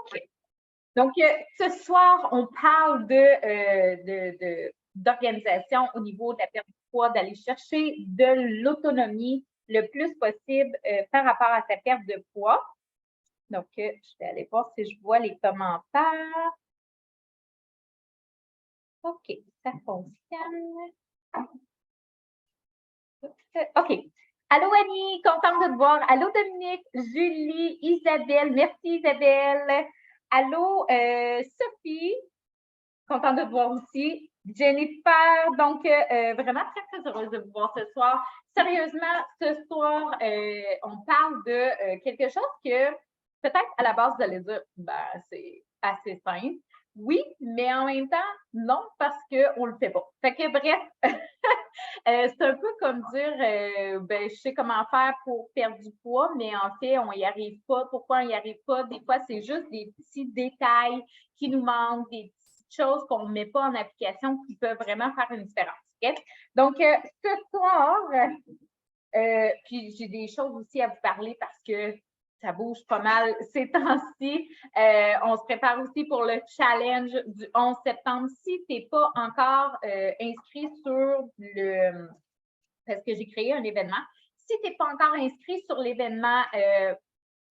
OK. Donc, ce soir, on parle d'organisation au niveau de la perte de poids, d'aller chercher de l'autonomie le plus possible par rapport à sa perte de poids. Donc, je vais aller voir si je vois les commentaires. OK, ça fonctionne. OK. Allô Annie, contente de te voir. Allô Dominique, Julie, Isabelle, merci Isabelle. Allô Sophie, contente de te voir aussi. Jennifer, donc vraiment très, très heureuse de vous voir ce soir. Sérieusement, ce soir, on parle de quelque chose que peut-être à la base, vous allez dire, ben, c'est assez simple. Oui, mais en même temps, non, parce qu'on ne le fait pas. Fait que bref, c'est un peu comme dire, ben, je sais comment faire pour perdre du poids, mais en fait, on n'y arrive pas. Pourquoi on n'y arrive pas? Des fois, c'est juste des petits détails qui nous manquent, des petites choses qu'on ne met pas en application qui peuvent vraiment faire une différence. Okay? Donc, ce soir, puis j'ai des choses aussi à vous parler parce que ça bouge pas mal ces temps-ci. On se prépare aussi pour le challenge du 11 septembre. Si tu n'es pas encore inscrit sur le... Parce que j'ai créé un événement. Si tu n'es pas encore inscrit sur l'événement,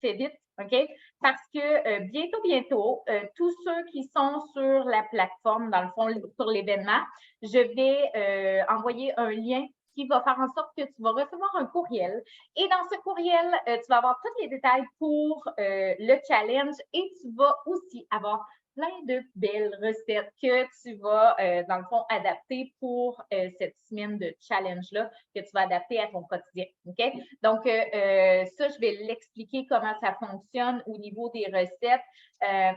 fais vite, OK? Parce que bientôt, tous ceux qui sont sur la plateforme, dans le fond, sur l'événement, je vais envoyer un lien qui va faire en sorte que tu vas recevoir un courriel. Et dans ce courriel, tu vas avoir tous les détails pour le challenge et tu vas aussi avoir plein de belles recettes que tu vas, dans le fond, adapter pour cette semaine de challenge-là, que tu vas adapter à ton quotidien. OK? Donc, ça, je vais l'expliquer comment ça fonctionne au niveau des recettes.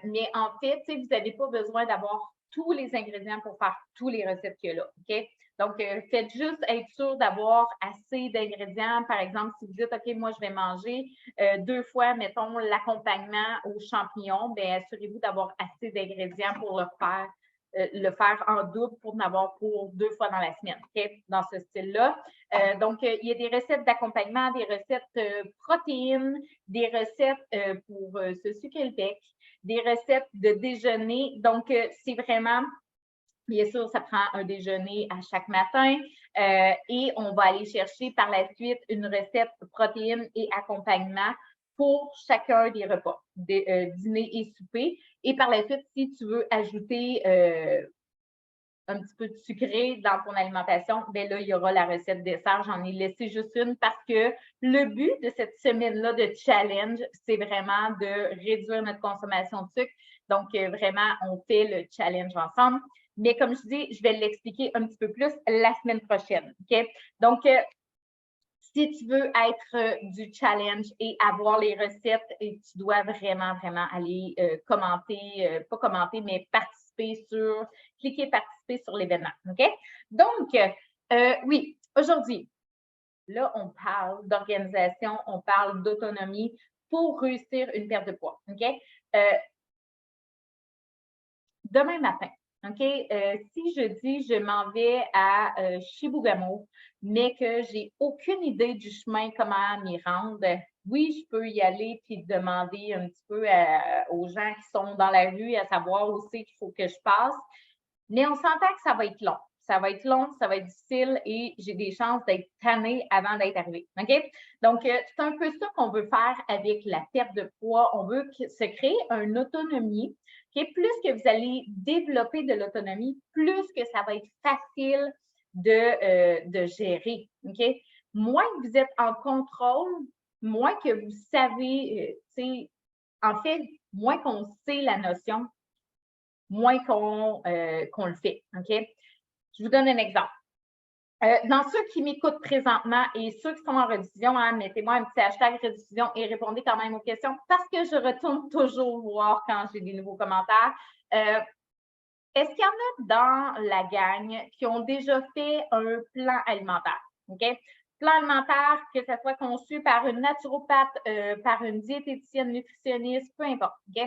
Mais en fait, vous n'avez pas besoin d'avoir tous les ingrédients pour faire toutes les recettes qu'il y a là. OK? Donc, faites juste être sûr d'avoir assez d'ingrédients. Par exemple, si vous dites, OK, moi, je vais manger 2 fois, mettons, l'accompagnement aux champignons, bien, assurez-vous d'avoir assez d'ingrédients pour le faire en double pour en avoir pour 2 fois dans la semaine, OK? Dans ce style-là. Donc, il y a des recettes d'accompagnement, des recettes protéines, des recettes pour se sucrer le bec, des recettes de déjeuner. Donc, c'est vraiment... Bien sûr, ça prend un déjeuner à chaque matin et on va aller chercher par la suite une recette protéines et accompagnement pour chacun des repas, dîner et souper. Et par la suite, si tu veux ajouter un petit peu de sucré dans ton alimentation, bien là, il y aura la recette dessert. J'en ai laissé juste une parce que le but de cette semaine-là de challenge, c'est vraiment de réduire notre consommation de sucre. Donc, vraiment, on fait le challenge ensemble. Mais comme je dis, je vais l'expliquer un petit peu plus la semaine prochaine. OK? Donc, si tu veux être du challenge et avoir les recettes, tu dois vraiment, vraiment aller commenter, pas commenter, mais cliquer participer sur l'événement. OK? Donc, oui, aujourd'hui, là, on parle d'organisation, on parle d'autonomie pour réussir une perte de poids. OK? Demain matin, OK? Si je dis je m'en vais à Chibougamau, mais que j'ai aucune idée du chemin, comment m'y rendre, oui, je peux y aller puis demander un petit peu aux gens qui sont dans la rue à savoir où c'est qu'il faut que je passe. Mais on s'entend que ça va être long. Ça va être long, ça va être difficile et j'ai des chances d'être tannée avant d'être arrivée. OK? Donc, c'est un peu ça qu'on veut faire avec la perte de poids. On veut se créer une autonomie. OK? Plus que vous allez développer de l'autonomie, plus que ça va être facile de gérer. OK? Moins que vous êtes en contrôle, moins que vous savez, en fait, moins qu'on sait la notion, moins qu'on le fait. OK? Je vous donne un exemple. Dans ceux qui m'écoutent présentement et ceux qui sont en rediffusion, hein, mettez-moi un petit hashtag rediffusion et répondez quand même aux questions parce que je retourne toujours voir quand j'ai des nouveaux commentaires. Est-ce qu'il y en a dans la gang qui ont déjà fait un plan alimentaire? OK? Plan alimentaire, que ce soit conçu par une naturopathe, par une diététicienne, nutritionniste, peu importe. OK?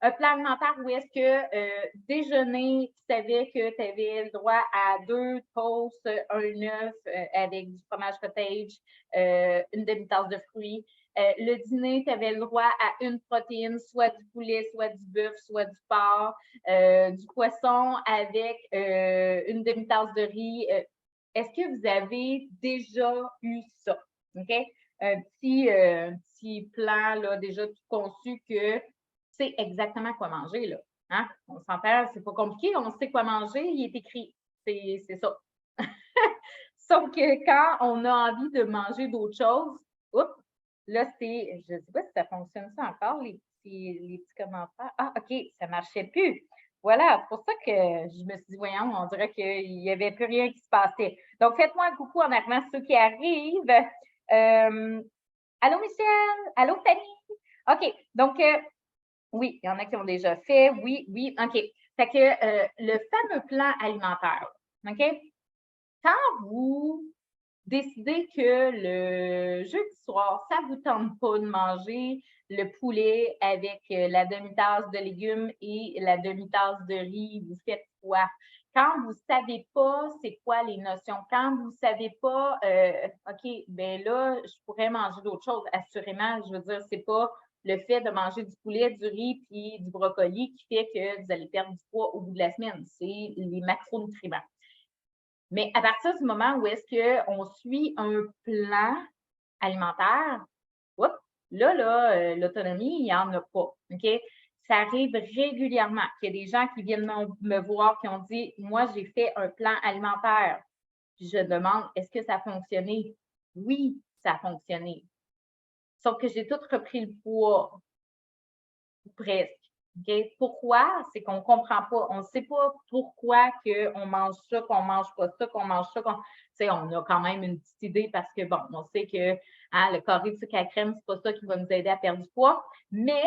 Un plan alimentaire où est-ce que déjeuner, tu savais que tu avais le droit à 2 toasts, un œuf avec du fromage cottage, une demi-tasse de fruits. Le dîner, tu avais le droit à une protéine, soit du poulet, soit du bœuf, soit du porc, du poisson avec une demi-tasse de riz. Est-ce que vous avez déjà eu ça? OK? Un petit plan là, déjà tout conçu que c'est exactement quoi manger. Là. Hein? On s'entend, c'est pas compliqué, on sait quoi manger, il est écrit. C'est ça. Sauf que quand on a envie de manger d'autres choses, oups, là, c'est, je ne sais pas si ça fonctionne ça encore, les petits commentaires. Ah, OK, ça ne marchait plus. Voilà, c'est pour ça que je me suis dit, voyons, on dirait qu'il n'y avait plus rien qui se passait. Donc, faites-moi un coucou en arrivant ceux qui arrivent. Allô, Michel? Allô, Fanny? OK, donc, oui, il y en a qui ont déjà fait. Oui, oui, OK. Fait que le fameux plan alimentaire, OK? Quand vous décidez que le jeudi soir, ça ne vous tente pas de manger le poulet avec la demi-tasse de légumes et la demi-tasse de riz, vous faites quoi? Quand vous ne savez pas c'est quoi les notions, quand vous ne savez pas, OK, bien là, je pourrais manger d'autres choses, assurément, je veux dire, ce n'est pas le fait de manger du poulet, du riz puis du brocoli qui fait que vous allez perdre du poids au bout de la semaine. C'est les macronutriments. Mais à partir du moment où est-ce qu'on suit un plan alimentaire, là, l'autonomie, il n'y en a pas. OK? Ça arrive régulièrement qu'il y a des gens qui viennent me voir qui ont dit moi, j'ai fait un plan alimentaire. Puis je demande est-ce que ça a fonctionné? Oui, ça a fonctionné. Sauf que j'ai tout repris le poids, presque. Okay? Pourquoi? C'est qu'on ne comprend pas. On ne sait pas pourquoi on mange ça, qu'on ne mange pas ça, qu'on mange ça. On a quand même une petite idée parce que, bon, on sait que hein, le carré de sucre à crème, ce n'est pas ça qui va nous aider à perdre du poids. Mais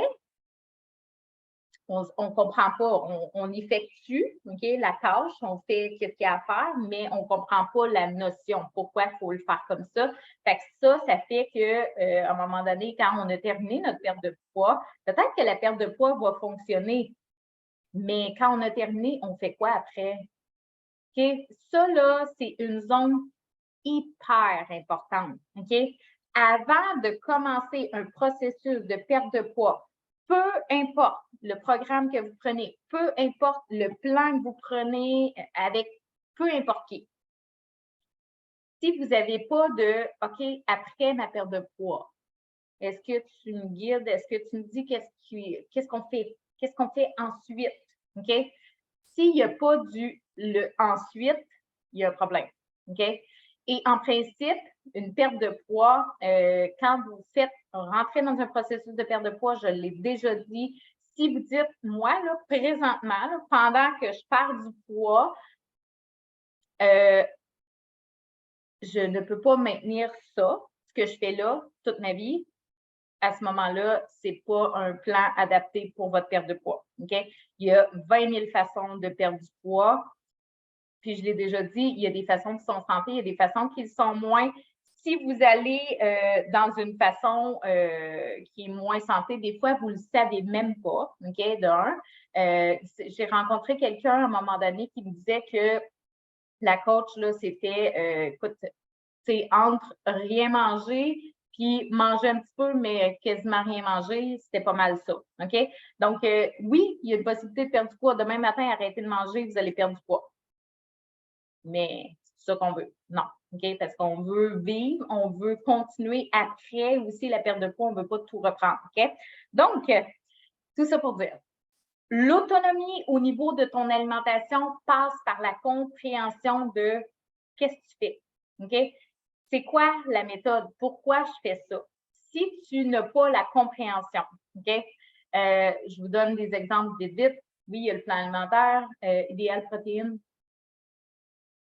on ne comprend pas. On effectue la tâche, on fait ce qu'il y a à faire, mais on ne comprend pas la notion, pourquoi il faut le faire comme ça. Fait que ça fait qu'à un moment donné, quand on a terminé notre perte de poids, peut-être que la perte de poids va fonctionner, mais quand on a terminé, on fait quoi après? Okay? Ça, là, c'est une zone hyper importante. OK? Avant de commencer un processus de perte de poids, peu importe le programme que vous prenez, peu importe le plan que vous prenez avec peu importe qui. Si vous n'avez pas de OK, après ma perte de poids, est-ce que tu me guides? Est-ce que tu me dis qu'est-ce qu'on fait? Qu'est-ce qu'on fait ensuite? OK? S'il n'y a pas le ensuite, il y a un problème. OK? Et en principe, une perte de poids, quand vous faites rentrer dans un processus de perte de poids, je l'ai déjà dit, si vous dites, moi, là, présentement, là, pendant que je perds du poids, je ne peux pas maintenir ça, ce que je fais là, toute ma vie. À ce moment-là, ce n'est pas un plan adapté pour votre perte de poids. OK? Il y a 20 000 façons de perdre du poids. Puis je l'ai déjà dit, il y a des façons qui sont santé, il y a des façons qui le sont moins. Si vous allez dans une façon qui est moins santé, des fois, vous ne le savez même pas, OK, d'un. J'ai rencontré quelqu'un à un moment donné qui me disait que la coach, là, c'était, écoute, c'est entre rien manger puis manger un petit peu, mais quasiment rien manger, c'était pas mal ça, OK? Donc, oui, il y a une possibilité de perdre du poids. Demain matin, arrêtez de manger, vous allez perdre du poids. Mais c'est ça qu'on veut. Non. OK? Parce qu'on veut vivre, on veut continuer après aussi la perte de poids, on ne veut pas tout reprendre. OK? Donc, tout ça pour dire, l'autonomie au niveau de ton alimentation passe par la compréhension de qu'est-ce que tu fais. OK? C'est quoi la méthode? Pourquoi je fais ça? Si tu n'as pas la compréhension, OK? Je vous donne des exemples vite. Oui, il y a le plan alimentaire, idéal protéines,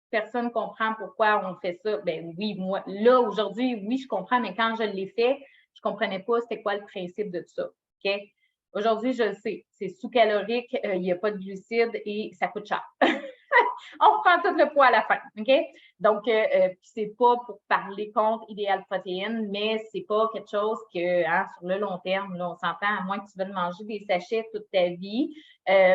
personne ne comprend pourquoi on fait ça. Ben oui, moi, là, aujourd'hui, oui, je comprends, mais quand je l'ai fait, je ne comprenais pas c'était quoi le principe de tout ça. OK? Aujourd'hui, je le sais. C'est sous-calorique, il n'y a pas de glucides et ça coûte cher. On prend tout le poids à la fin. OK? Donc, c'est pas pour parler contre Idéal Protéines, mais c'est pas quelque chose que, hein, sur le long terme, là, on s'entend, à moins que tu veuilles manger des sachets toute ta vie.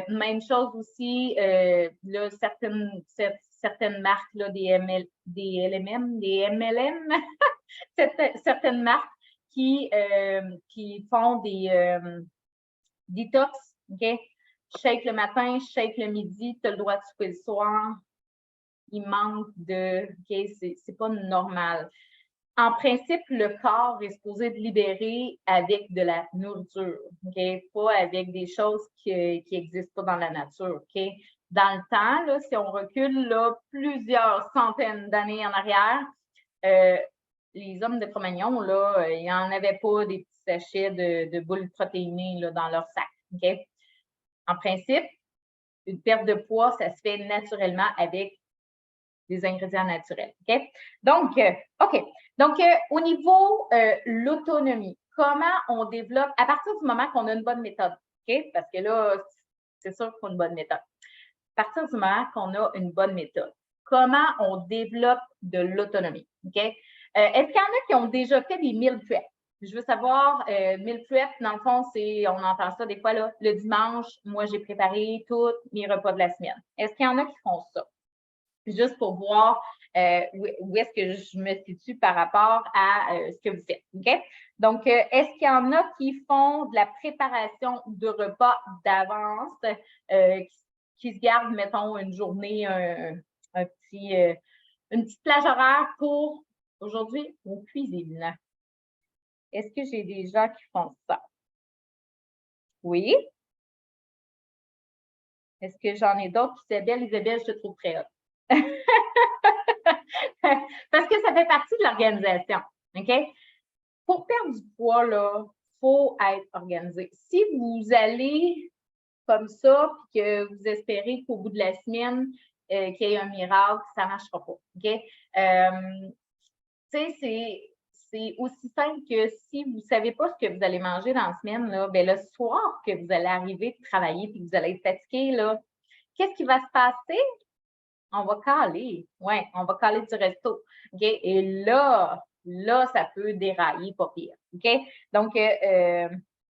Même chose aussi, là, certaines marques, là, des LMM, des MLM, certaines marques qui font des détox, OK? Shake le matin, shake le midi, tu as le droit de souper le soir. Il manque de... OK? C'est pas normal. En principe, le corps est supposé de libérer avec de la nourriture, OK? Pas avec des choses qui n'existent pas dans la nature, OK? Dans le temps, là, si on recule là, plusieurs centaines d'années en arrière, les hommes de Cro-Magnon, là, ils n'en avaient pas des petits sachets de boules protéinées là, dans leur sac, OK? En principe, une perte de poids, ça se fait naturellement avec des ingrédients naturels. OK? Donc, OK. Donc, au niveau l'autonomie, comment on développe, à partir du moment qu'on a une bonne méthode, OK? Parce que là, c'est sûr qu'il faut une bonne méthode. À partir du moment qu'on a une bonne méthode, comment on développe de l'autonomie, OK? Est-ce qu'il y en a qui ont déjà fait des meal prep? Je veux savoir, meal prep, dans le fond, on entend ça des fois, là, le dimanche, moi, j'ai préparé tous mes repas de la semaine. Est-ce qu'il y en a qui font ça? Juste pour voir où est-ce que je me situe par rapport à ce que vous faites. OK? Donc, est-ce qu'il y en a qui font de la préparation de repas d'avance, qui se gardent, mettons, une journée, une petite plage horaire pour aujourd'hui aux cuisines? Est-ce que j'ai des gens qui font ça? Oui? Est-ce que j'en ai d'autres? Isabelle, je te trouve très hot. Parce que ça fait partie de l'organisation. OK? Pour perdre du poids, là, il faut être organisé. Si vous allez comme ça, puis que vous espérez qu'au bout de la semaine, qu'il y ait un miracle, ça ne marchera pas. OK? Tu sais, c'est aussi simple que si vous ne savez pas ce que vous allez manger dans la semaine, là, bien, le soir que vous allez arriver de travailler et que vous allez être fatigué, là, qu'est-ce qui va se passer? On va caler. Oui, on va caler du resto. OK? Et là, ça peut dérailler pas pire. OK? Donc,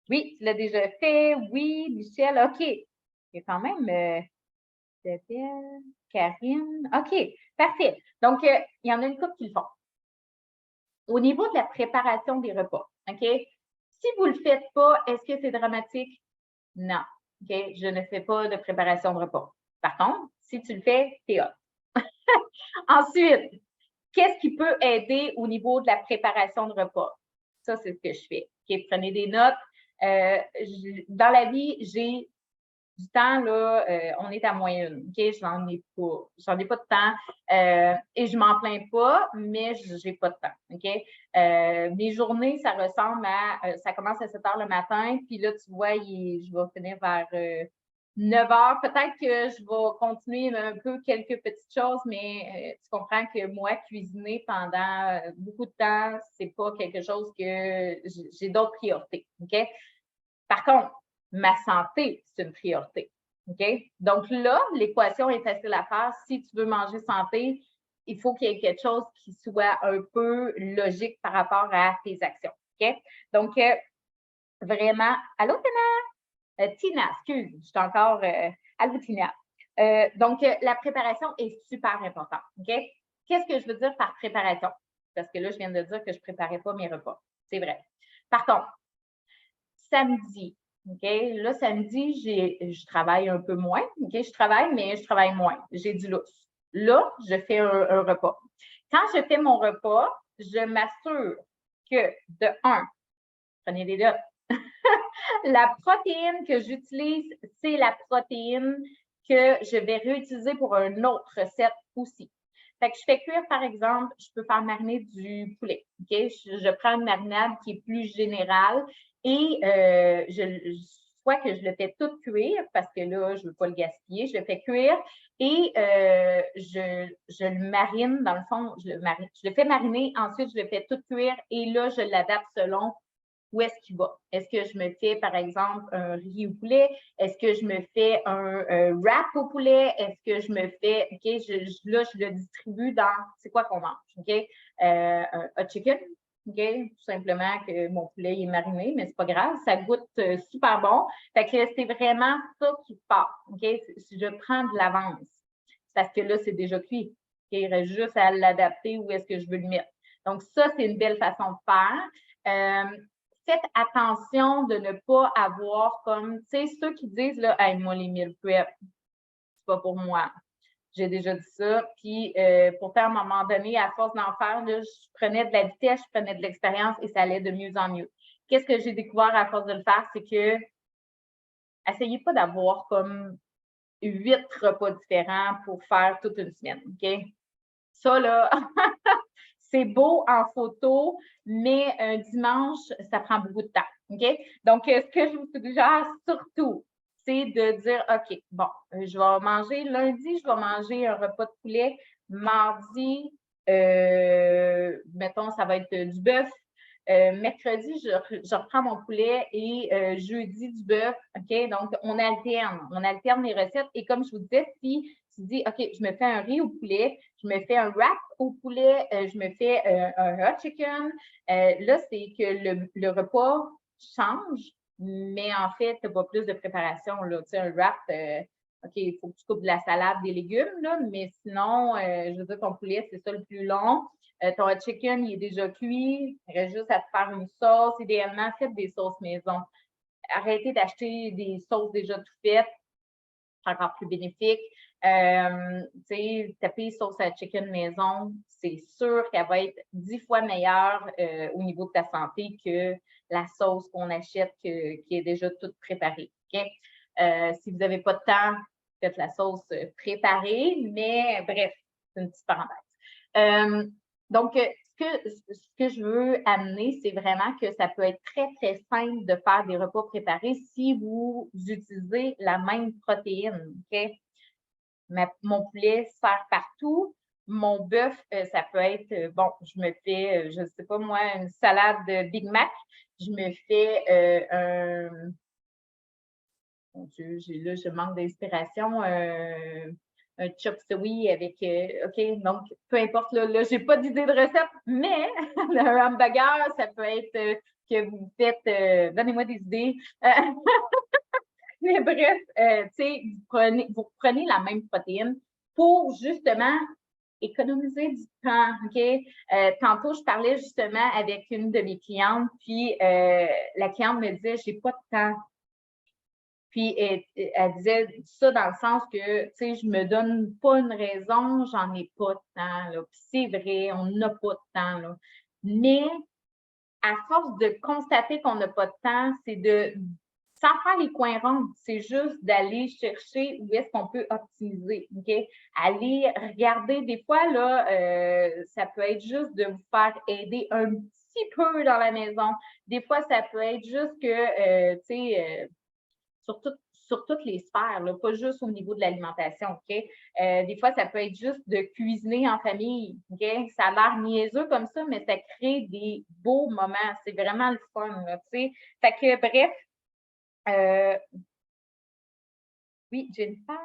oui, tu l'as déjà fait. Oui, Michel, OK. Il y a quand même Karine. OK, parfait. Donc, il y en a une couple qui le font. Au niveau de la préparation des repas, OK? Si vous ne le faites pas, est-ce que c'est dramatique? Non. OK? Je ne fais pas de préparation de repas. Par contre, si tu le fais, t'es hot. Ensuite, qu'est-ce qui peut aider au niveau de la préparation de repas? Ça, c'est ce que je fais. OK? Prenez des notes. Dans la vie, j'ai du temps, là, on est à moyenne. OK? J'en ai pas de temps. Et je m'en plains pas, mais j'ai pas de temps. OK? Mes journées, ça ressemble à, ça commence à 7 heures le matin, puis là, tu vois, je vais finir vers 9 heures. Peut-être que je vais continuer un peu quelques petites choses, mais tu comprends que moi, cuisiner pendant beaucoup de temps, c'est pas quelque chose que j'ai d'autres priorités. OK? Par contre, ma santé, c'est une priorité. OK? Donc là, l'équation est facile à faire. Si tu veux manger santé, il faut qu'il y ait quelque chose qui soit un peu logique par rapport à tes actions. OK? Donc, vraiment, allô, Tina? Tina, excuse, je suis encore. Allô, Tina. Donc, la préparation est super importante. OK? Qu'est-ce que je veux dire par préparation? Parce que là, je viens de dire que je ne préparais pas mes repas. C'est vrai. Par contre, samedi, OK? Là, samedi, je travaille un peu moins. OK? Je travaille, mais je travaille moins. J'ai du lousse. Là, je fais un repas. Quand je fais mon repas, je m'assure que, de un, prenez des notes, la protéine que j'utilise, c'est la protéine que je vais réutiliser pour une autre recette aussi. Fait que je fais cuire, par exemple, je peux faire mariner du poulet. OK? Je prends une marinade qui est plus générale et soit que je le fais tout cuire parce que là, je ne veux pas le gaspiller, je le fais cuire et je le marine, dans le fond, je le fais mariner, ensuite je le fais tout cuire et là, je l'adapte selon où est-ce qu'il va. Est-ce que je me fais, par exemple, un riz au poulet? Est-ce que je me fais un wrap au poulet? Est-ce que je me fais, OK, là, je le distribue dans, c'est quoi qu'on mange, OK? Un hot chicken, OK? Tout simplement que mon poulet est mariné, mais c'est pas grave, ça goûte super bon. Fait que c'est vraiment ça qui part, OK? Si je prends de l'avance, parce que là, c'est déjà cuit. OK? Il reste juste à l'adapter où est-ce que je veux le mettre. Donc, ça, c'est une belle façon de faire. Faites attention de ne pas avoir comme, tu sais, ceux qui disent, là, hey, moi, les meal prep, c'est pas pour moi. J'ai déjà dit ça. Puis, pourtant, à un moment donné, à force d'en faire, là, je prenais de la vitesse, je prenais de l'expérience et ça allait de mieux en mieux. Qu'est-ce que j'ai découvert à force de le faire? C'est que essayez pas d'avoir comme 8 repas différents pour faire toute une semaine, OK? Ça, là, c'est beau en photo, mais un dimanche, ça prend beaucoup de temps, OK? Donc, ce que je vous suggère surtout, c'est de dire, OK, bon, je vais manger lundi, je vais manger un repas de poulet. Mardi, mettons, ça va être du bœuf. Mercredi, je reprends mon poulet et jeudi du bœuf. OK? Donc, on alterne les recettes. Et comme je vous disais, si tu dis, OK, je me fais un riz au poulet, je me fais un wrap au poulet, je me fais un hot chicken, là, c'est que le repas change, mais en fait, tu n'as pas plus de préparation. Là. Tu sais, un wrap, OK, il faut que tu coupes de la salade, des légumes, là, mais sinon, je veux dire, ton poulet, c'est ça le plus long. Ton hot chicken, il est déjà cuit. Il reste juste à te faire une sauce. Idéalement, faites des sauces maison. Arrêtez d'acheter des sauces déjà tout faites. C'est encore plus bénéfique. Tu sais, taper sauce à chicken maison, c'est sûr qu'elle va être 10 fois meilleure au niveau de ta santé que la sauce qu'on achète qui est déjà toute préparée. Okay? Si vous n'avez pas de temps, faites la sauce préparée, mais bref, c'est une petite parenthèse. Donc, ce que je veux amener, c'est vraiment que ça peut être très, très simple de faire des repas préparés si vous utilisez la même protéine. OK? Mon poulet se sert partout. Mon bœuf, ça peut être, bon, je me fais, je ne sais pas moi, une salade de Big Mac. Je me fais mon Dieu, là, je manque d'inspiration. Un chop suey avec, OK, donc peu importe, là je n'ai pas d'idée de recette, mais le hamburger, ça peut être que vous faites, donnez-moi des idées. Mais bref, tu sais, vous prenez la même protéine pour justement économiser du temps, OK? Tantôt, je parlais justement avec une de mes clientes, puis la cliente me disait, j'ai pas de temps. Puis elle disait ça dans le sens que, tu sais, je me donne pas une raison, j'en ai pas de temps, là. Puis c'est vrai, on n'a pas de temps, là. Mais à force de constater qu'on n'a pas de temps, c'est de, sans faire les coins ronds, c'est juste d'aller chercher où est-ce qu'on peut optimiser, OK? Aller regarder, des fois, là, ça peut être juste de vous faire aider un petit peu dans la maison. Des fois, ça peut être juste que, tu sais, sur toutes les sphères, là, pas juste au niveau de l'alimentation, OK? Des fois, ça peut être juste de cuisiner en famille, OK? Ça a l'air niaiseux comme ça, mais ça crée des beaux moments. C'est vraiment le fun, là, tu sais? Fait que, bref, oui, Jennifer,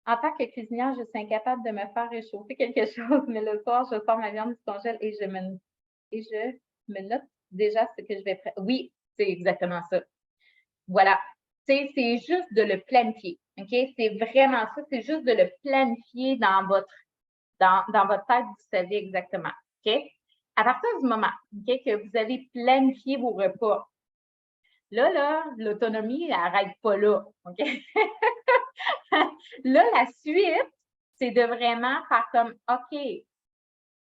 en tant que cuisinière, je suis incapable de me faire réchauffer quelque chose, mais le soir, je sors ma viande du congèle et je me note déjà ce que je vais faire. Oui, c'est exactement ça. Voilà. C'est juste de le planifier. OK? C'est vraiment ça. C'est juste de le planifier dans votre tête, vous savez exactement. OK? À partir du moment que vous avez planifié vos repas, là, l'autonomie n'arrête pas là. OK? Là, la suite, c'est de vraiment faire comme OK,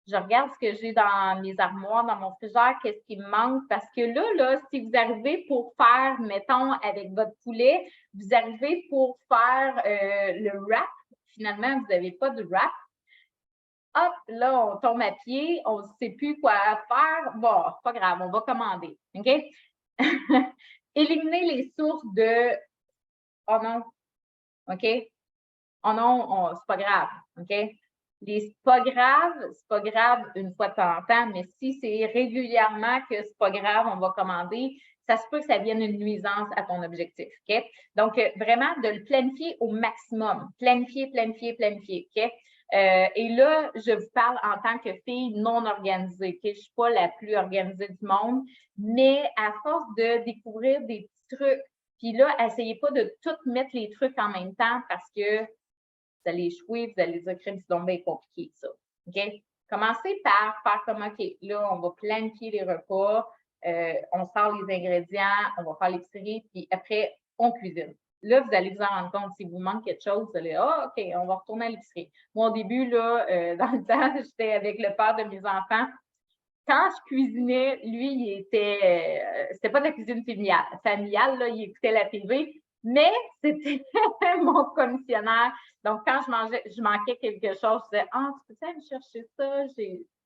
je regarde ce que j'ai dans mes armoires, dans mon frigidaire, qu'est-ce qui me manque. Parce que là, si vous arrivez pour faire, mettons, avec votre poulet, vous arrivez pour faire le wrap, finalement, vous n'avez pas de wrap. Hop, là, on tombe à pied, on ne sait plus quoi faire. Bon, c'est pas grave, on va commander. OK? Éliminez les sources de oh non, OK? Oh non, c'est pas grave. OK? C'est pas grave une fois de temps en temps, mais si c'est régulièrement que c'est pas grave, on va commander, ça se peut que ça vienne une nuisance à ton objectif. OK? Donc, vraiment, de le planifier au maximum. Planifier, OK? Et là, je vous parle en tant que fille non organisée. OK? Je ne suis pas la plus organisée du monde, mais à force de découvrir des petits trucs, puis là, essayez pas de tout mettre les trucs en même temps parce que vous allez échouer, vous allez dire, crème, c'est donc bien compliqué, ça. OK? Commencez par faire comme, OK, là, on va planifier les repas. on sort les ingrédients, on va faire l'épicerie, puis après, on cuisine. Là, vous allez vous en rendre compte, si vous manque quelque chose, vous allez, ah, OK, on va retourner à l'épicerie. Moi, au début, là, dans le temps, j'étais avec le père de mes enfants. Quand je cuisinais, lui, il était, c'était pas de la cuisine familiale, là, il écoutait la TV, mais c'était mon commissionnaire. Donc, quand je manquais quelque chose, je disais, ah, tu peux aller me chercher ça?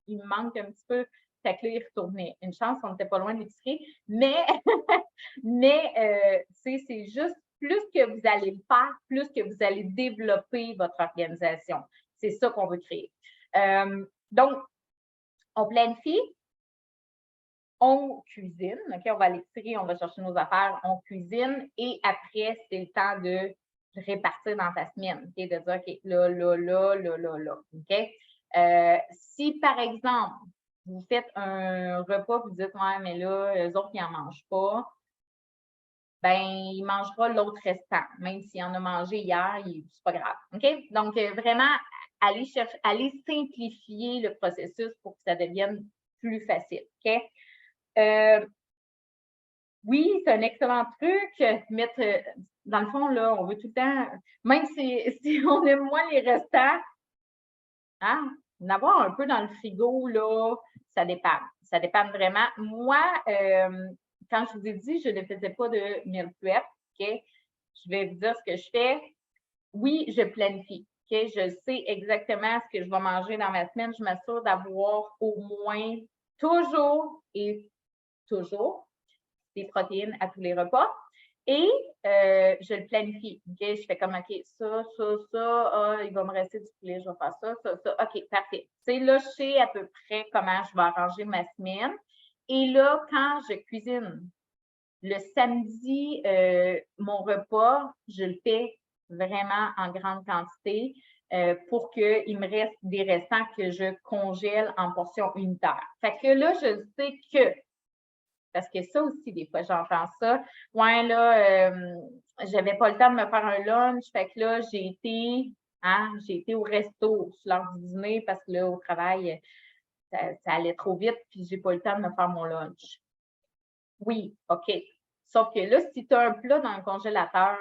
Il me manque un petit peu. Fait que là, il retournait. Une chance, on n'était pas loin de l'épicerie, mais, c'est juste plus que vous allez le faire, plus que vous allez développer votre organisation. C'est ça qu'on veut créer. Donc, on planifie, on cuisine, OK? On va à l'épicerie, on va chercher nos affaires, on cuisine et après, c'est le temps de répartir dans ta semaine, OK? De dire, OK, là, OK? Si, par exemple, vous faites un repas, vous dites, ouais, mais là, les autres, ils n'en mangent pas, ben, il mangera l'autre restant. Même s'il en a mangé hier, c'est pas grave. OK? Donc, vraiment, allez simplifier le processus pour que ça devienne plus facile. OK? Oui, c'est un excellent truc. Mettre, dans le fond, là, on veut tout le temps, même si on aime moins les restants, hein, en avoir un peu dans le frigo, là, ça dépend. Ça dépend vraiment. Moi, quand je vous ai dit, je ne faisais pas de meal prep, OK? Je vais vous dire ce que je fais. Oui, je planifie. OK? Je sais exactement ce que je vais manger dans ma semaine. Je m'assure d'avoir au moins toujours des protéines à tous les repas. Et je le planifie. Okay? Je fais comme, OK, ça, il va me rester du poulet, je vais faire ça. OK, parfait. Tu sais, là, je sais à peu près comment je vais arranger ma semaine. Et là, quand je cuisine le samedi, mon repas, je le fais vraiment en grande quantité pour qu'il me reste des restants que je congèle en portions unitaires. Fait que là, je sais que parce que ça aussi, des fois, j'entends ça. Ouais, là, j'avais pas le temps de me faire un lunch. Fait que là, j'ai été au resto sur l'heure du dîner parce que là, au travail, ça allait trop vite, puis j'ai pas eu le temps de me faire mon lunch. Oui, OK. Sauf que là, si tu as un plat dans le congélateur,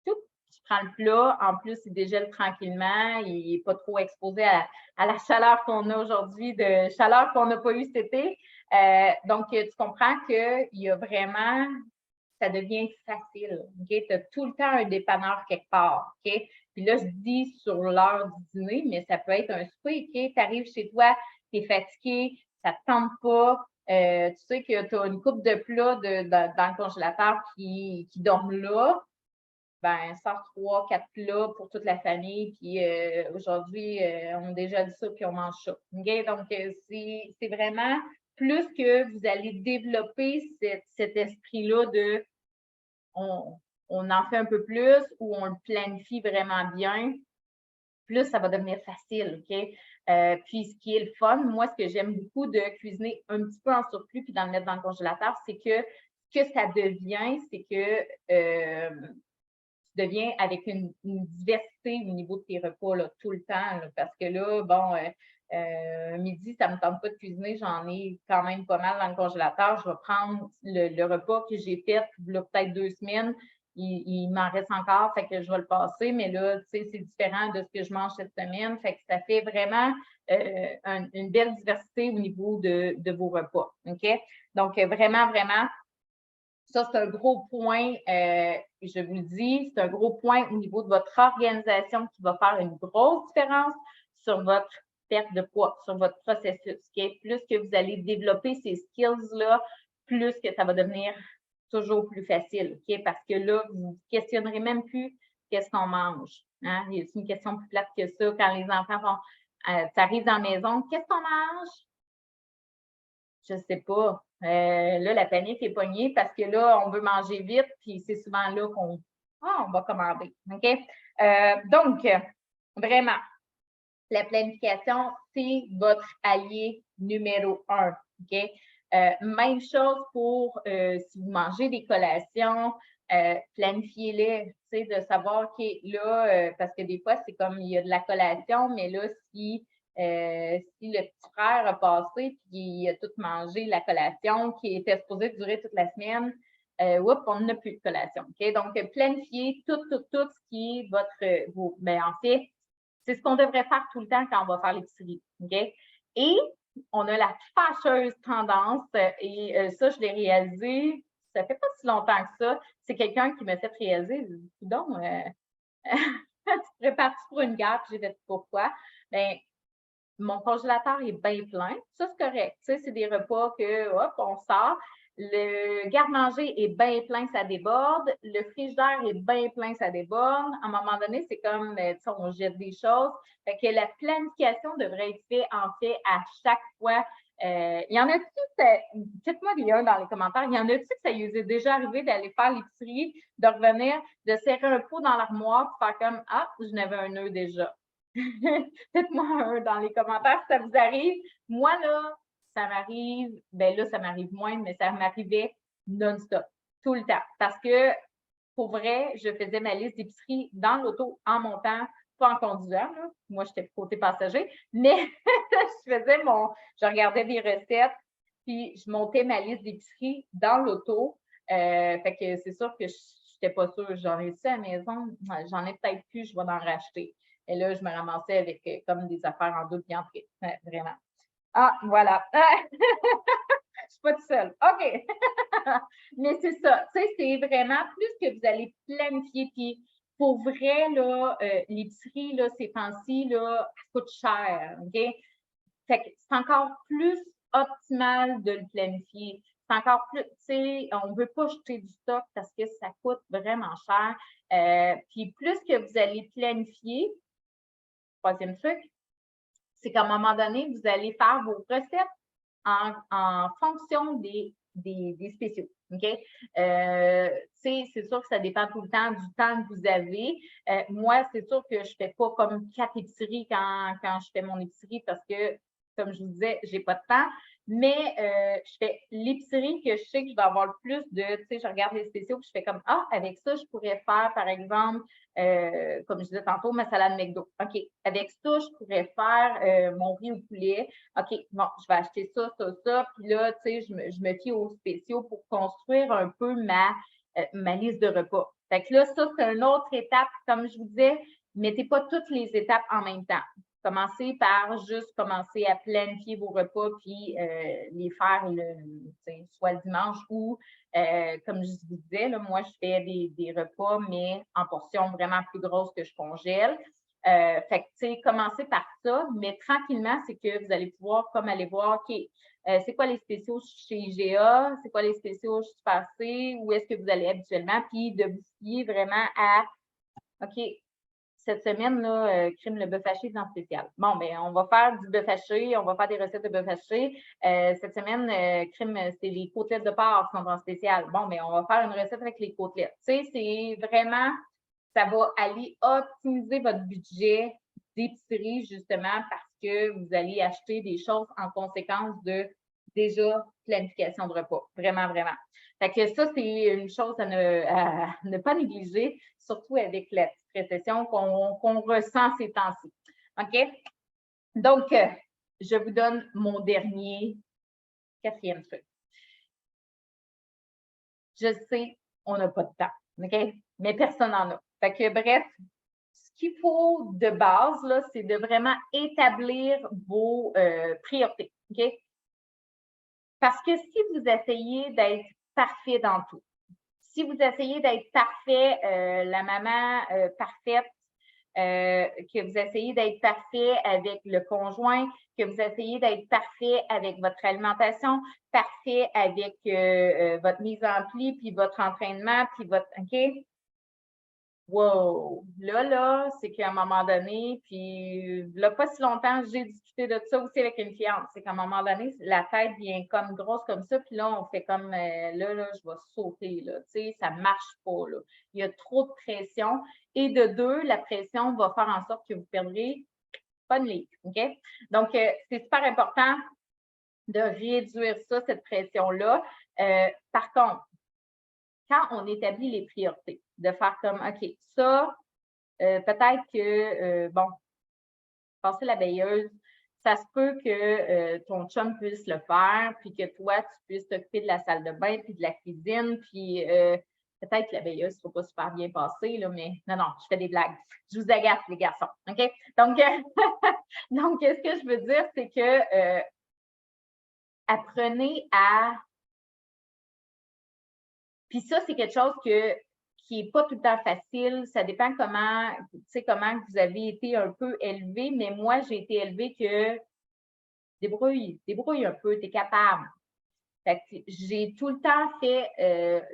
tu prends le plat, en plus, il dégèle tranquillement, il n'est pas trop exposé à la chaleur qu'on a aujourd'hui, de chaleur qu'on n'a pas eu cet été. Donc, tu comprends qu'il y a vraiment, ça devient facile. Okay? Tu as tout le temps un dépanneur quelque part. Okay? Puis là, je dis sur l'heure du dîner, mais ça peut être un souper. Okay? Tu arrives chez toi, tu es fatigué, ça ne te tente pas. Tu sais que tu as une coupe de plats dans le congélateur qui dorment là. Ben, sort 3, 4 plats pour toute la famille. Puis aujourd'hui, on a déjà dit ça, puis on mange ça. Okay? Donc, c'est vraiment plus que vous allez développer cet esprit-là de on en fait un peu plus ou on le planifie vraiment bien, plus ça va devenir facile. OK? Puis, ce qui est le fun, moi, ce que j'aime beaucoup de cuisiner un petit peu en surplus puis d'en le mettre dans le congélateur, c'est que ce que ça devient, c'est que tu deviens avec une diversité au niveau de tes repas là, tout le temps. Là, parce que là, bon, midi, ça ne me tente pas de cuisiner, j'en ai quand même pas mal dans le congélateur. Je vais prendre le repas que j'ai fait, là, peut-être 2 semaines. Il m'en reste encore, fait que je vais le passer, mais là, tu sais, c'est différent de ce que je mange cette semaine. Fait que ça fait vraiment une belle diversité au niveau de vos repas. OK? Donc, vraiment, vraiment, ça, c'est un gros point, je vous le dis, c'est un gros point au niveau de votre organisation qui va faire une grosse différence sur votre perte de poids, sur votre processus. Okay? Plus que vous allez développer ces skills-là, plus que ça va devenir toujours plus facile. Okay? Parce que là, vous ne questionnerez même plus qu'est-ce qu'on mange. Hein? Il y a une question plus plate que ça quand les enfants vont, tu arrives dans la maison, qu'est-ce qu'on mange? Je sais pas. Là, la panique est pognée parce que là, on veut manger vite, puis c'est souvent là qu'on on va commander. OK? Donc, vraiment, la planification, c'est votre allié numéro 1. OK? Même chose pour si vous mangez des collations, planifiez-les, tu sais, de savoir, OK, là, parce que des fois, c'est comme il y a de la collation, mais là, si Si le petit frère a passé puis il a tout mangé la collation qui était supposée durer toute la semaine, on n'a plus de collation. OK? Donc, planifiez tout ce qui est votre. Ben, en fait, c'est ce qu'on devrait faire tout le temps quand on va faire l'épicerie. OK? Et on a la fâcheuse tendance, et ça, je l'ai réalisé, ça fait pas si longtemps que ça. C'est quelqu'un qui m'a fait réaliser, donc, tu te prépares-tu pour une guerre? Puis j'ai fait pourquoi? Bien, mon congélateur est bien plein. Ça, c'est correct. Tu sais, c'est des repas que, hop, on sort. Le garde-manger est bien plein, ça déborde. Le frigidaire est bien plein, ça déborde. À un moment donné, c'est comme, tu sais, on jette des choses. Fait que la planification devrait être faite, en fait, à chaque fois. Il y en a-tu, dites-moi rien dans les commentaires, il y en a-tu que ça y est déjà arrivé d'aller faire l'épicerie, de revenir, de serrer un pot dans l'armoire, pour faire comme, ah, je n'avais un nœud déjà. Faites-moi un dans les commentaires si ça vous arrive. Moi, là, ça m'arrive, ben là, ça m'arrive moins, mais ça m'arrivait non-stop, tout le temps. Parce que, pour vrai, je faisais ma liste d'épicerie dans l'auto en montant, pas en conduisant. Là. Moi, j'étais côté passager, mais je regardais des recettes, puis je montais ma liste d'épicerie dans l'auto. Fait que c'est sûr que je n'étais pas sûre. J'en ai ça à la maison, j'en ai peut-être plus, je vais en racheter. Et là, je me ramassais avec comme des affaires en double entrée. Ouais, vraiment. Ah, voilà. Je ne suis pas toute seule. OK. Mais c'est ça. Tu sais, c'est vraiment plus que vous allez planifier. Puis, pour vrai, là, l'épicerie, là, ces temps-ci, là, ça coûte cher. OK? Fait que c'est encore plus optimal de le planifier. C'est encore plus, tu sais, on ne veut pas jeter du stock parce que ça coûte vraiment cher. Puis, plus que vous allez planifier, troisième truc, c'est qu'à un moment donné, vous allez faire vos recettes en fonction des spéciaux. OK? C'est sûr que ça dépend tout le temps du temps que vous avez. Moi, c'est sûr que je ne fais pas comme 4 épiceries quand je fais mon épicerie parce que, comme je vous disais, je n'ai pas de temps. Mais je fais l'épicerie que je sais que je vais avoir le plus de, tu sais, je regarde les spéciaux et je fais comme, ah, avec ça, je pourrais faire, par exemple, comme je disais tantôt, ma salade McDo. OK, avec ça, je pourrais faire mon riz au poulet. OK, bon, je vais acheter ça. Puis là, tu sais, je me fie aux spéciaux pour construire un peu ma liste de repas. Fait que là, ça, c'est une autre étape. Comme je vous disais, mettez pas toutes les étapes en même temps. Commencez par juste commencer à planifier vos repas puis les faire soit le dimanche ou, comme je vous disais, là, moi, je fais des repas, mais en portions vraiment plus grosses que je congèle. Fait que, tu sais, commencez par ça, mais tranquillement, c'est que vous allez pouvoir comme aller voir, OK, c'est quoi les spéciaux chez IGA, c'est quoi les spéciaux chez Super C, où est-ce que vous allez habituellement, puis de vous fier vraiment à, OK, cette semaine, là, crime le bœuf haché dans spécial. Bon, bien, on va faire du bœuf haché, on va faire des recettes de bœuf haché. Cette semaine, crime, c'est les côtelettes de porc qui sont en spécial. Bon, bien, on va faire une recette avec les côtelettes. Tu sais, c'est vraiment, ça va aller optimiser votre budget d'épicerie, justement, parce que vous allez acheter des choses en conséquence de déjà planification de repas. Vraiment, vraiment. Fait que ça, c'est une chose à ne pas négliger, surtout avec la récession qu'on ressent ces temps-ci. OK? Donc, je vous donne mon dernier, quatrième truc. Je sais, on n'a pas de temps, OK? Mais personne n'en a. Fait que bref, ce qu'il faut de base, là, c'est de vraiment établir vos priorités, OK? Parce que si vous essayez d'être parfait dans tout, si vous essayez d'être parfait, la maman parfaite, que vous essayez d'être parfait avec le conjoint, que vous essayez d'être parfait avec votre alimentation, parfait avec votre mise en pli, puis votre entraînement, puis votre OK? Wow! Là, c'est qu'à un moment donné, puis là, pas si longtemps, j'ai discuté de ça aussi avec une cliente. C'est qu'à un moment donné, la tête vient comme grosse comme ça, puis là, on fait comme là, je vais sauter, là. Tu sais, ça marche pas, là. Il y a trop de pression. Et de deux, la pression va faire en sorte que vous perdrez pas de livre. OK? Donc, c'est super important de réduire ça, cette pression-là. Par contre, quand on établit les priorités, de faire comme, OK, ça, peut-être que, bon, passer la veilleuse, ça se peut que ton chum puisse le faire, puis que toi, tu puisses t'occuper de la salle de bain, puis de la cuisine, puis peut-être que la veilleuse ne sera pas super bien passée, là, mais non, je fais des blagues. Je vous agace, les garçons, OK? Donc, donc ce que je veux dire, c'est que apprenez à... Puis ça, c'est quelque chose qui n'est pas tout le temps facile. Ça dépend comment vous avez été un peu élevé, mais moi, j'ai été élevée que débrouille un peu, tu es capable. J'ai tout le temps fait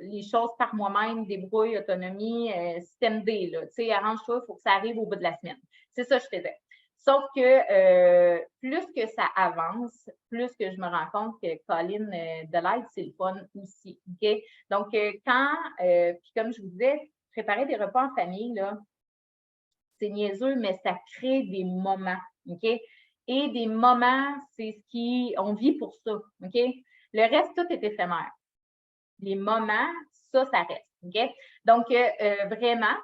les choses par moi-même, débrouille, autonomie, système D. Arrange-toi, il faut que ça arrive au bout de la semaine. C'est ça que je faisais. Sauf que plus que ça avance, plus que je me rends compte que Colin, de l'aide, c'est le fun aussi. Okay? Donc, puis comme je vous disais, préparer des repas en famille, là, c'est niaiseux, mais ça crée des moments. OK? Et des moments, c'est ce qui. On vit pour ça. OK? Le reste, tout est éphémère. Les moments, ça reste. OK? Donc, vraiment,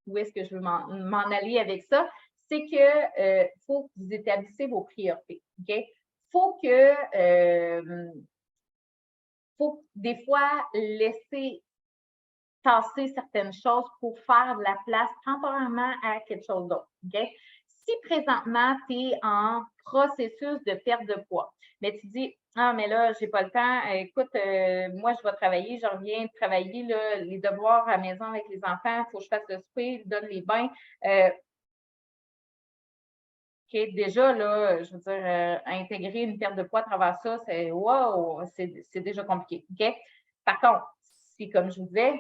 où est-ce que je veux m'en aller avec ça? C'est que faut que vous établissez vos priorités. OK? Faut des fois laisser tasser certaines choses pour faire de la place temporairement à quelque chose d'autre. OK? Si présentement, tu es en processus de perte de poids, mais tu dis, ah, mais là, j'ai pas le temps. Écoute, moi, je vais travailler, je reviens de travailler, là, les devoirs à la maison avec les enfants, il faut que je fasse le souper, donne les bains. OK, déjà, là, je veux dire, intégrer une perte de poids à travers ça, c'est wow, c'est déjà compliqué. OK? Par contre, si, comme je vous disais,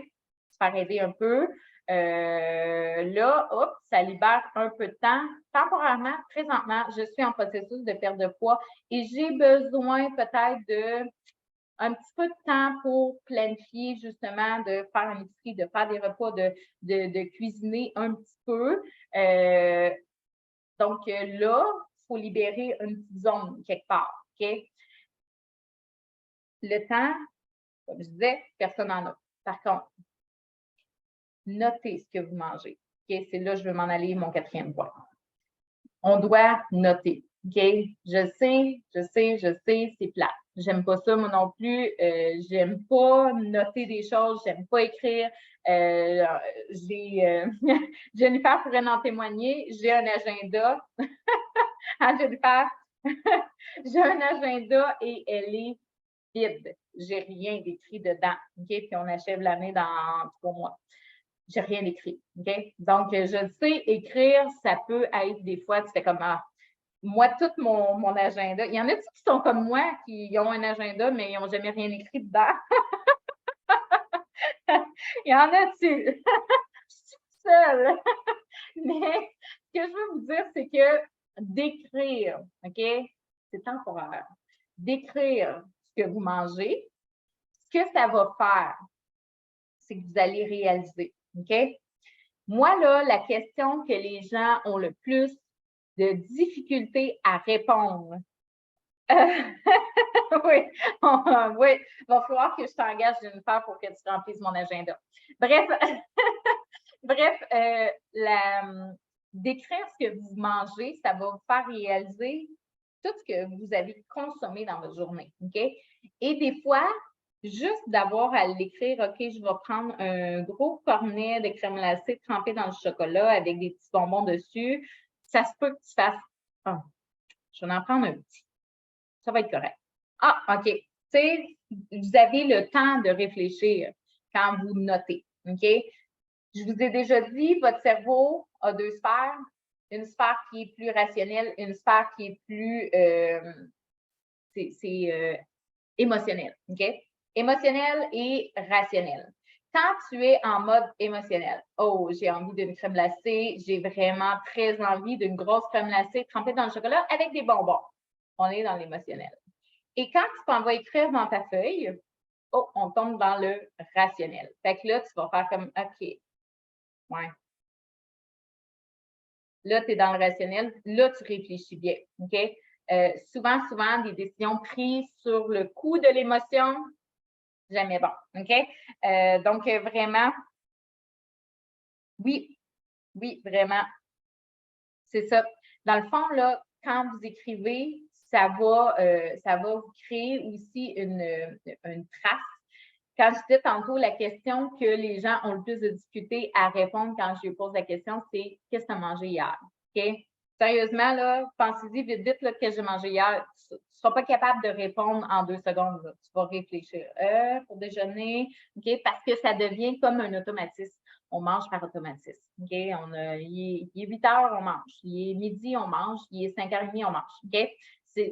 se faire aider un peu, là, hop, ça libère un peu de temps. Temporairement, présentement, je suis en processus de perte de poids et j'ai besoin peut-être de un petit peu de temps pour planifier, justement, de faire une épicerie, de faire des repas, de cuisiner un petit peu. Donc là, il faut libérer une petite zone quelque part. OK? Le temps, comme je disais, personne n'en a. Par contre, notez ce que vous mangez. OK? C'est là que je veux m'en aller, mon 4e point. On doit noter. OK? Je sais, c'est plate. J'aime pas ça, moi non plus. J'aime pas noter des choses, j'aime pas écrire. Jennifer pourrait en témoigner. J'ai un agenda. Hein, Jennifer? J'ai un agenda et elle est vide. J'ai rien d'écrit dedans. OK? Puis on achève l'année dans 3 mois. J'ai rien écrit. OK? Donc, je sais écrire, ça peut être des fois, tu fais comme moi, tout mon agenda. Il y en a qui sont comme moi, qui ont un agenda, mais ils n'ont jamais rien écrit dedans. Il y en a-tu? Je suis seule. Mais ce que je veux vous dire, c'est que d'écrire, OK? C'est temporaire. D'écrire ce que vous mangez, ce que ça va faire, c'est que vous allez réaliser. OK? Moi, là, la question que les gens ont le plus de difficulté à répondre. Oui, oui, il va falloir que je t'engage Jennifer pour que tu remplisses mon agenda. Bref, d'écrire ce que vous mangez, ça va vous faire réaliser tout ce que vous avez consommé dans votre journée. OK? Et des fois, juste d'avoir à l'écrire, OK, je vais prendre un gros cornet de crème glacée trempé dans le chocolat avec des petits bonbons dessus. Ça se peut que tu fasses, oh, je vais en prendre un petit. Ça va être correct. Ah, OK. Tu sais, vous avez le temps de réfléchir quand vous notez. OK? Je vous ai déjà dit, votre cerveau a 2 sphères. Une sphère qui est plus rationnelle, une sphère qui est plus émotionnelle. OK? Émotionnelle et rationnelle. Quand tu es en mode émotionnel, oh, j'ai envie d'une crème glacée, j'ai vraiment très envie d'une grosse crème glacée trempée dans le chocolat avec des bonbons. On est dans l'émotionnel. Et quand tu t'en vas écrire dans ta feuille, oh, on tombe dans le rationnel. Fait que là, tu vas faire comme, OK, ouais. Là, tu es dans le rationnel. Là, tu réfléchis bien. OK? Souvent, des décisions prises sur le coup de l'émotion, jamais bon. OK? Donc, vraiment, oui, vraiment. C'est ça. Dans le fond, là, quand vous écrivez, ça va vous créer aussi une trace. Quand je disais tantôt, la question que les gens ont le plus de difficulté à répondre quand je lui pose la question, c'est « Qu'est-ce que tu as mangé hier? » OK? Sérieusement, là, pensez-y vite, vite, là, qu'est-ce que j'ai mangé hier. Tu ne seras pas capable de répondre en 2 secondes. Là. Tu vas réfléchir. Pour déjeuner, OK? Parce que ça devient comme un automatisme. On mange par automatisme. OK? Il est 8 heures, on mange. Il est midi, on mange. Il est 5h30, on mange. OK?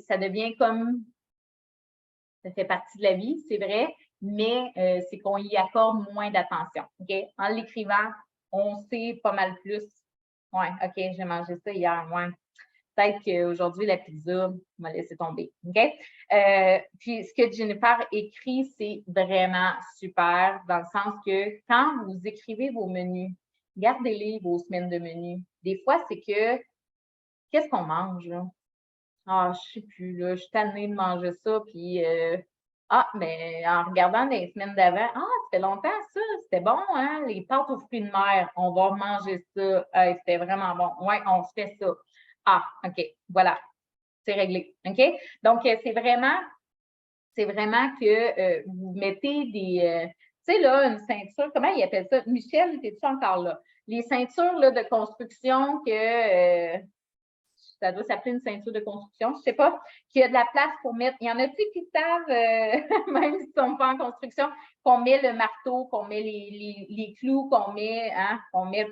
Ça devient comme, ça fait partie de la vie, c'est vrai, mais c'est qu'on y accorde moins d'attention. OK? En l'écrivant, on sait pas mal plus. Ouais, OK, j'ai mangé ça hier. Ouais. Peut-être qu'aujourd'hui, la pizza m'a laissé tomber. OK? Puis, ce que Jennifer écrit, c'est vraiment super dans le sens que quand vous écrivez vos menus, gardez-les, vos semaines de menus. Des fois, c'est que, qu'est-ce qu'on mange, là? Ah, je sais plus, là, je suis tannée de manger ça, puis mais en regardant les semaines d'avant, ça fait longtemps ça, c'était bon, hein? Les pâtes aux fruits de mer, on va manger ça. Hey, c'était vraiment bon. Ouais, on se fait ça. Ah, OK, voilà, c'est réglé. OK? Donc, c'est vraiment que vous mettez des. Tu sais, là, une ceinture, comment ils appellent ça? Michel, es-tu encore là? Les ceintures là, de construction que ça doit s'appeler une ceinture de construction, je ne sais pas, qu'il y a de la place pour mettre. Il y en a-tu qui savent, même s'ils ne sont pas en construction, qu'on met le marteau, qu'on met les clous, qu'on met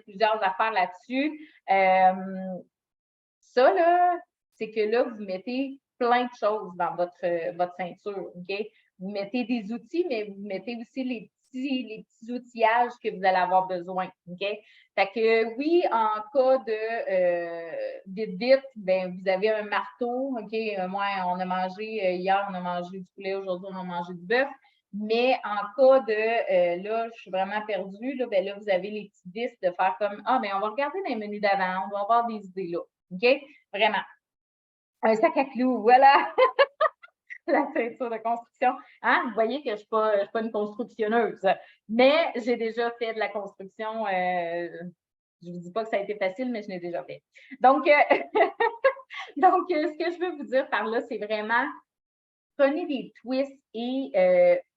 plusieurs affaires là-dessus. Ça, là, c'est que là, vous mettez plein de choses dans votre ceinture, OK? Vous mettez des outils, mais vous mettez aussi les petits outillages que vous allez avoir besoin, OK? Fait que oui, en cas de vite, ben vous avez un marteau, OK? Moi, on a mangé, hier, on a mangé du poulet, aujourd'hui, on a mangé du bœuf. Mais en cas de, là, je suis vraiment perdue, là, ben là, vous avez les petits disques de faire comme, mais on va regarder dans les menus d'avant, on va avoir des idées là. OK? Vraiment. Un sac à clous, voilà. La ceinture de construction. Hein? Vous voyez que je ne suis pas une constructionneuse, mais j'ai déjà fait de la construction. Je ne vous dis pas que ça a été facile, mais je l'ai déjà fait. Donc, ce que je veux vous dire par là, c'est vraiment prenez des twists et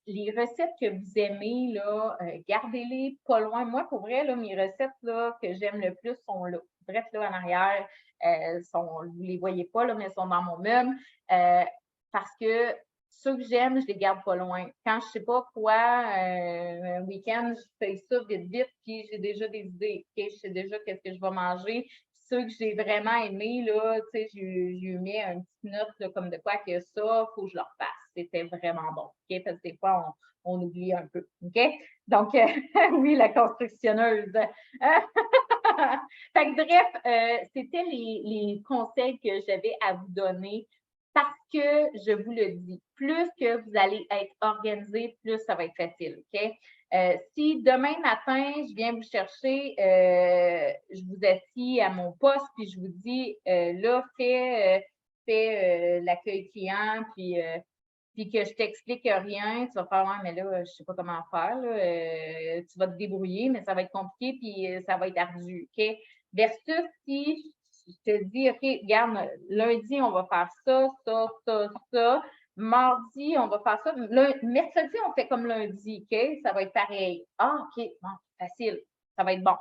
les recettes que vous aimez, là, gardez-les pas loin. Moi, pour vrai, là, mes recettes là, que j'aime le plus sont là. Bref, là, en arrière, vous ne les voyez pas, là, mais elles sont dans mon meuble. Parce que ceux que j'aime, je les garde pas loin. Quand je ne sais pas quoi, un week-end, je fais ça vite, vite, puis j'ai déjà des idées. Okay? Je sais déjà qu'est-ce que je vais manger. Ceux que j'ai vraiment aimés, là, tu sais, je lui mets une petite note là, comme de quoi que ça, il faut que je le refasse. C'était vraiment bon. OK? Parce que des fois, on oublie un peu. OK? Donc, oui, la constructionneuse. Fait que, bref, c'était les conseils que j'avais à vous donner parce que je vous le dis, plus que vous allez être organisé, plus ça va être facile. OK? Si demain matin, je viens vous chercher, je vous assis à mon poste, puis je vous dis, là, fais l'accueil client, puis que je t'explique rien, tu vas faire, ouais, mais là, je ne sais pas comment faire, là, tu vas te débrouiller, mais ça va être compliqué, puis ça va être ardu, OK? Versus si je te dis, OK, regarde, lundi, on va faire ça, ça, ça, ça. Mardi, on va faire ça. Mercredi, on fait comme lundi, OK? Ça va être pareil. Ah, OK, bon, facile. Ça va être bon.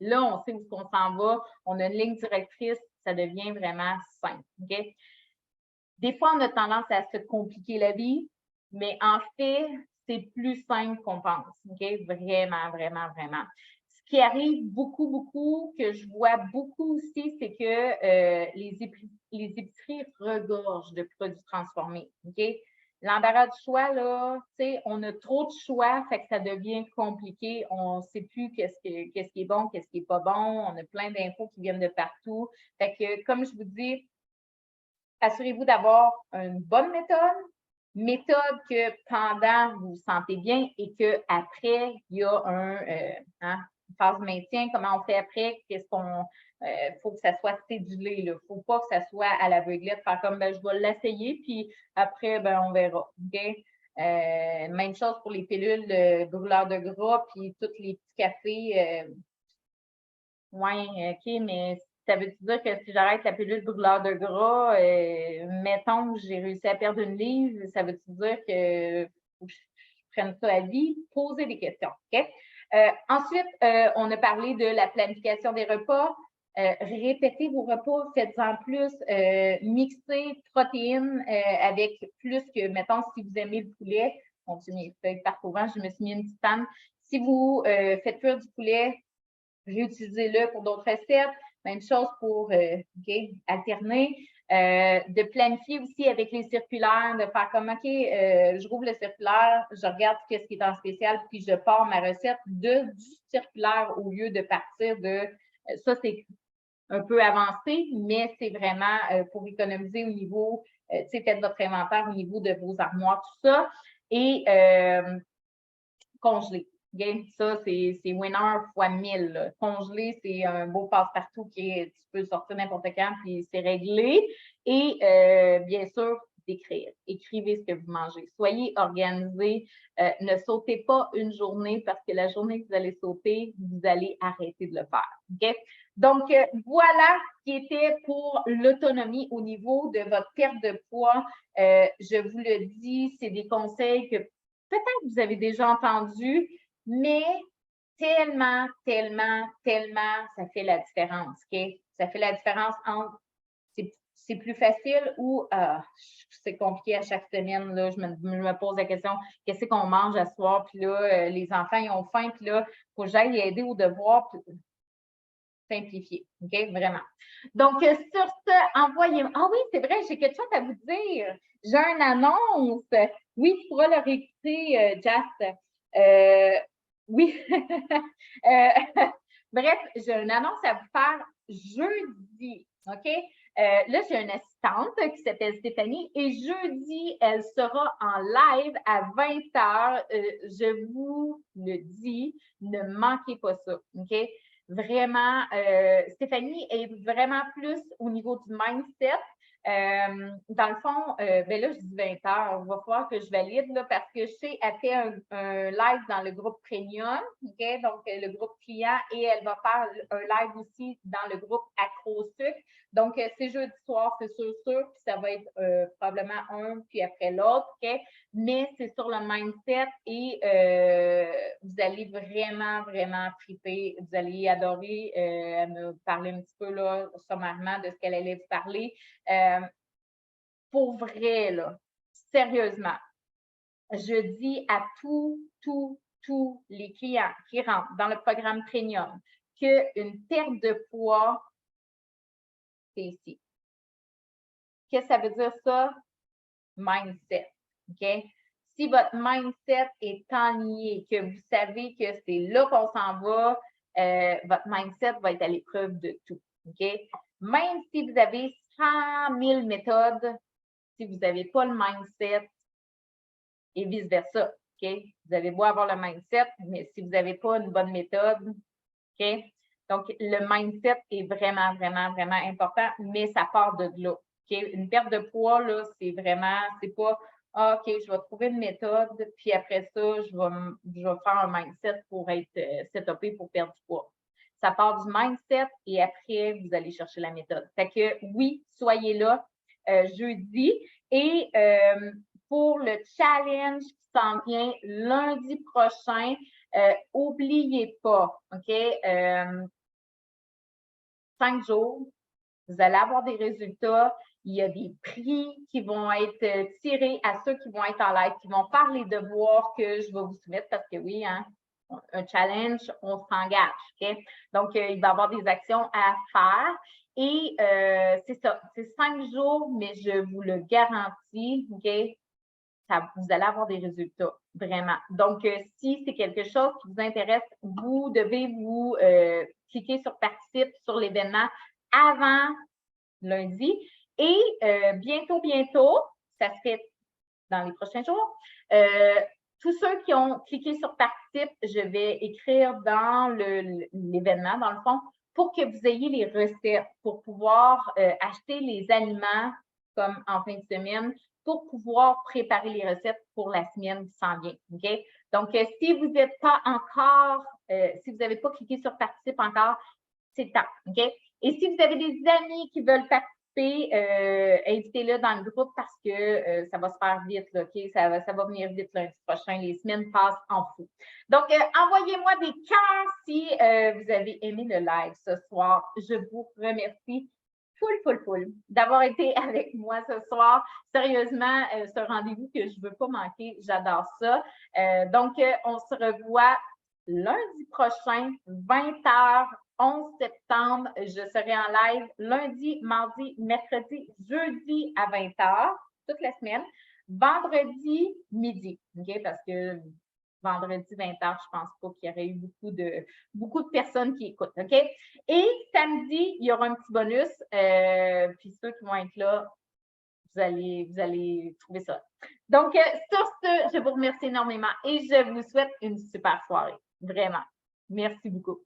Là, on sait où on s'en va. On a une ligne directrice. Ça devient vraiment simple, OK? Des fois, on a tendance à se compliquer la vie, mais en fait, c'est plus simple qu'on pense, OK? Vraiment, vraiment, vraiment. Ce qui arrive beaucoup, beaucoup, que je vois beaucoup aussi, c'est que les épiceries regorgent de produits transformés, OK? L'embarras du choix, là, tu sais, on a trop de choix, fait que ça devient compliqué. On ne sait plus qu'est-ce qui est bon, qu'est-ce qui n'est pas bon. On a plein d'infos qui viennent de partout. Fait que, comme je vous dis, assurez-vous d'avoir une bonne méthode que pendant vous vous sentez bien et qu'après, il y a une phase de maintien. Comment on fait après? Qu'est-ce qu'on. Faut que ça soit cédulé. Il ne faut pas que ça soit à l'aveuglette, faire comme ben, je vais l'essayer, puis après, ben, on verra. OK? Même chose pour les pilules brûleurs de gras, puis tous les petits cafés. Oui, OK, mais Ça veut dire que si j'arrête la pilule brûleur de gras, mettons que j'ai réussi à perdre une livre, ça veut dire que faut que je prenne ça à vie? Poser des questions, OK? Ensuite, on a parlé de la planification des repas. Répétez vos repas, faites-en plus, mixez protéines avec plus que, mettons, si vous aimez le poulet. Mon Dieu, mes feuilles partent au vent, je me suis mis une petite panne. Si vous faites cuire du poulet, réutilisez-le pour d'autres recettes. Même chose pour alterner. De planifier aussi avec les circulaires, de faire comme, OK, je rouvre le circulaire, je regarde ce qui est en spécial, puis je pars ma recette du circulaire au lieu de partir de... ça, c'est un peu avancé, mais c'est vraiment pour économiser au niveau, tu sais, faites votre inventaire au niveau de vos armoires, tout ça. Et congeler. Okay? Ça, c'est winner fois 1000. Là. Congeler, c'est un beau passe-partout tu peux sortir n'importe quand, puis c'est réglé. Et bien sûr, d'écrire. Écrivez ce que vous mangez. Soyez organisé. Ne sautez pas une journée parce que la journée que vous allez sauter, vous allez arrêter de le faire. Okay? Donc, voilà ce qui était pour l'autonomie au niveau de votre perte de poids. Je vous le dis, c'est des conseils que peut-être que vous avez déjà entendu, mais tellement, tellement, tellement, ça fait la différence, OK? Ça fait la différence entre c'est plus facile ou c'est compliqué à chaque semaine. Là, je me pose la question, qu'est-ce qu'on mange à ce soir? Puis là, les enfants, ils ont faim, puis là, il faut que j'aille aider au devoir. Simplifier, OK? Vraiment. Donc, sur ce, envoyez-moi. Ah oui, c'est vrai, j'ai quelque chose à vous dire. J'ai une annonce. Oui, tu pourras le réécouter, Jas. Oui. Bref, j'ai une annonce à vous faire jeudi, OK? Là, j'ai une assistante qui s'appelle Stéphanie et jeudi, elle sera en live à 20h. Je vous le dis, ne manquez pas ça, OK? Vraiment, Stéphanie est vraiment plus au niveau du mindset. Dans le fond, ben là, je dis 20 heures. Il va falloir que je valide là, parce que je sais, elle fait un live dans le groupe Premium, OK? Donc le groupe client, et elle va faire un live aussi dans le groupe Acro-Sucre. Donc, c'est jeudi soir, c'est sûr, puis ça va être probablement un, puis après l'autre, OK? Mais c'est sur le mindset et vous allez vraiment, vraiment triper. Vous allez adorer. Elle me parler un petit peu là, sommairement de ce qu'elle allait vous parler. Pour vrai, là, sérieusement, je dis à tous les clients qui rentrent dans le programme Premium qu'une perte de poids, c'est ici. Qu'est-ce que ça veut dire ça? Mindset. OK? Si votre mindset est enligné, que vous savez que c'est là qu'on s'en va, votre mindset va être à l'épreuve de tout. OK? Même si vous avez 100 000 méthodes, si vous n'avez pas le mindset et vice-versa, OK? Vous allez beau avoir le mindset, mais si vous n'avez pas une bonne méthode, OK? Donc, le mindset est vraiment, vraiment, vraiment important, mais ça part de là. OK? Une perte de poids, là, c'est vraiment, c'est pas ah, OK, je vais trouver une méthode, puis après ça, je vais faire un mindset pour être setupé pour perdre du poids. Ça part du mindset et après, vous allez chercher la méthode. Fait que oui, soyez là jeudi. Et pour le challenge qui s'en vient lundi prochain, n'oubliez pas, OK? 5 jours, vous allez avoir des résultats. Il y a des prix qui vont être tirés à ceux qui vont être en live, qui vont faire les devoirs que je vais vous soumettre parce que oui, hein, un challenge, on s'engage. OK? Donc, il va y avoir des actions à faire. Et c'est ça, c'est 5 jours, mais je vous le garantis, OK? Vous allez avoir des résultats, vraiment. Donc, si c'est quelque chose qui vous intéresse, vous devez vous cliquer sur Participe sur l'événement avant lundi. Et bientôt, ça se fait dans les prochains jours, tous ceux qui ont cliqué sur Participe, je vais écrire dans l'événement, dans le fond, pour que vous ayez les recettes, pour pouvoir acheter les aliments comme en fin de semaine, pour pouvoir préparer les recettes pour la semaine qui s'en vient. OK? Donc, si vous n'êtes pas encore, si vous n'avez pas cliqué sur Participe encore, c'est le temps. OK? Et si vous avez des amis qui veulent participer, invitez-le dans le groupe parce que ça va se faire vite, là, OK? Ça va venir vite lundi prochain. Les semaines passent en fou. Donc, envoyez-moi des cœurs si vous avez aimé le live ce soir. Je vous remercie full d'avoir été avec moi ce soir. Sérieusement, ce rendez-vous que je ne veux pas manquer, j'adore ça. Donc, on se revoit lundi prochain, 20h, 11 septembre. Je serai en live lundi, mardi, mercredi, jeudi à 20h, toute la semaine. Vendredi, midi, OK? Parce que vendredi 20h, je ne pense pas qu'il y aurait eu beaucoup de personnes qui écoutent, OK? Et samedi, il y aura un petit bonus. Puis ceux qui vont être là, vous allez trouver ça. Donc, sur ce, je vous remercie énormément et je vous souhaite une super soirée. Vraiment. Merci beaucoup.